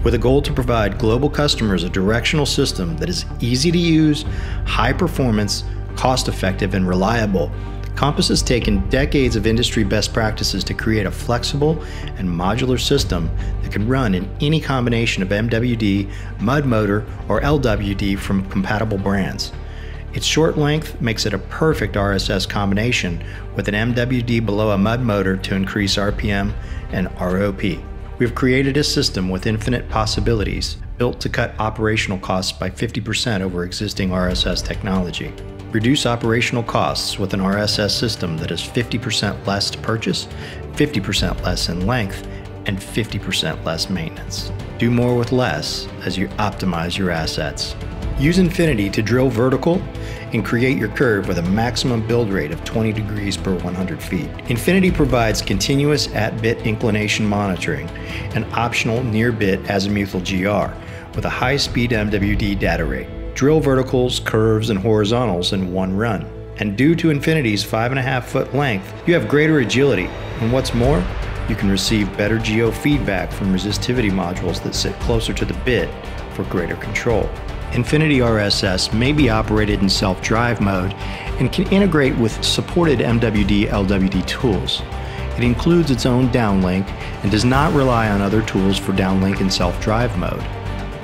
with a goal to provide global customers a directional system that is easy to use, high performance, cost-effective, and reliable. Compass has taken decades of industry best practices to create a flexible and modular system that can run in any combination of MWD, mud motor, or LWD from compatible brands. Its short length makes it a perfect RSS combination with an MWD below a mud motor to increase RPM and ROP. We've created a system with infinite possibilities, built to cut operational costs by 50% over existing RSS technology. Reduce operational costs with an RSS system that is 50% less to purchase, 50% less in length, and 50% less maintenance. Do more with less as you optimize your assets. Use Infiniti to drill vertical and create your curve with a maximum build rate of 20 degrees per 100 feet. Infiniti provides continuous at-bit inclination monitoring and optional near-bit azimuthal GR with a high-speed MWD data rate. Drill verticals, curves, and horizontals in one run. And due to Infiniti's 5.5-foot length, you have greater agility. And what's more, you can receive better geo-feedback from resistivity modules that sit closer to the bit for greater control. Infiniti RSS may be operated in self-drive mode and can integrate with supported MWD/LWD tools. It includes its own downlink and does not rely on other tools for downlink in self-drive mode.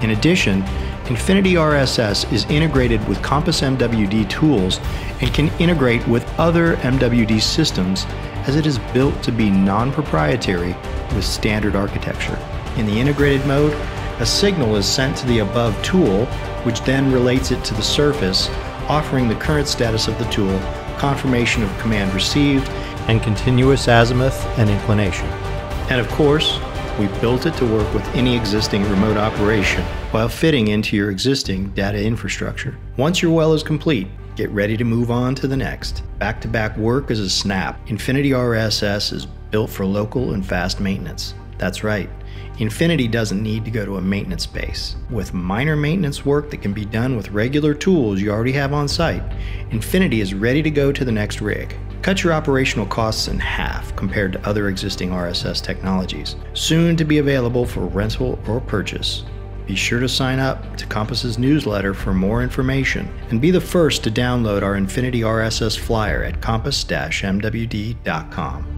In addition, Infiniti RSS is integrated with Compass MWD tools and can integrate with other MWD systems as it is built to be non-proprietary with standard architecture. In the integrated mode, a signal is sent to the above tool, which then relates it to the surface, offering the current status of the tool, confirmation of command received, and continuous azimuth and inclination. And of course, we built it to work with any existing remote operation while fitting into your existing data infrastructure. Once your well is complete, get ready to move on to the next. Back-to-back work is a snap. Infiniti RSS is built for local and fast maintenance. That's right. Infiniti doesn't need to go to a maintenance base. With minor maintenance work that can be done with regular tools you already have on site, Infiniti is ready to go to the next rig. Cut your operational costs in half compared to other existing RSS technologies. Soon to be available for rental or purchase. Be sure to sign up to Compass's newsletter for more information and be the first to download our Infiniti RSS flyer at compass-mwd.com.